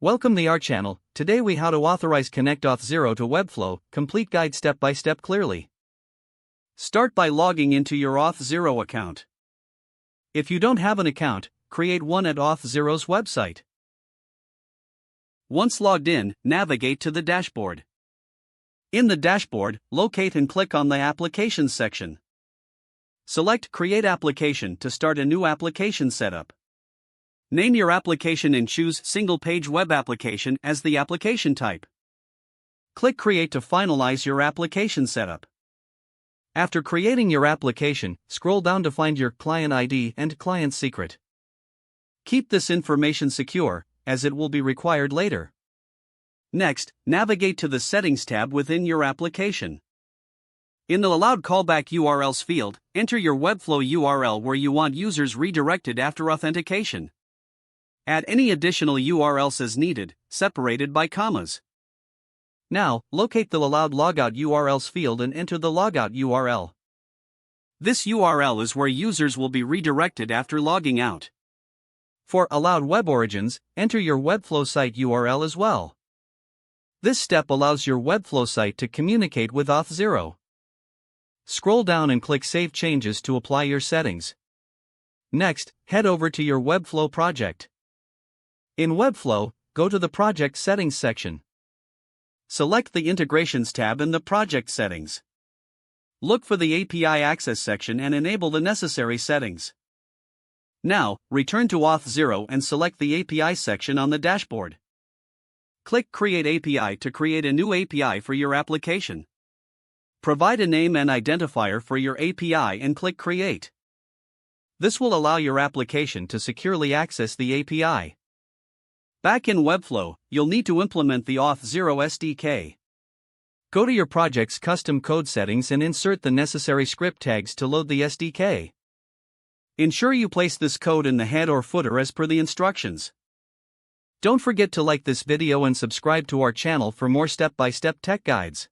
Welcome to our channel. Today we how to authorize connect Auth0 to Webflow, complete guide step by step clearly. Start by logging into your Auth0 account. If you don't have an account, create one at Auth0's website. Once logged in, navigate to the dashboard. In the dashboard, locate and click on the Applications section. Select Create Application to start a new application setup. Name your application and choose Single Page Web Application as the application type. Click Create to finalize your application setup. After creating your application, scroll down to find your client ID and client secret. Keep this information secure, as it will be required later. Next, navigate to the Settings tab within your application. In the Allowed Callback URLs field, enter your Webflow URL where you want users redirected after authentication. Add any additional URLs as needed, separated by commas. Now, locate the Allowed Logout URLs field and enter the logout URL. This URL is where users will be redirected after logging out. For Allowed Web Origins, enter your Webflow site URL as well. This step allows your Webflow site to communicate with Auth0. Scroll down and click Save Changes to apply your settings. Next, head over to your Webflow project. In Webflow, go to the Project Settings section. Select the Integrations tab in the Project Settings. Look for the API Access section and enable the necessary settings. Now, return to Auth0 and select the API section on the dashboard. Click Create API to create a new API for your application. Provide a name and identifier for your API and click Create. This will allow your application to securely access the API. Back in Webflow, you'll need to implement the Auth0 SDK. Go to your project's custom code settings and insert the necessary script tags to load the SDK. Ensure you place this code in the head or footer as per the instructions. Don't forget to like this video and subscribe to our channel for more step-by-step tech guides.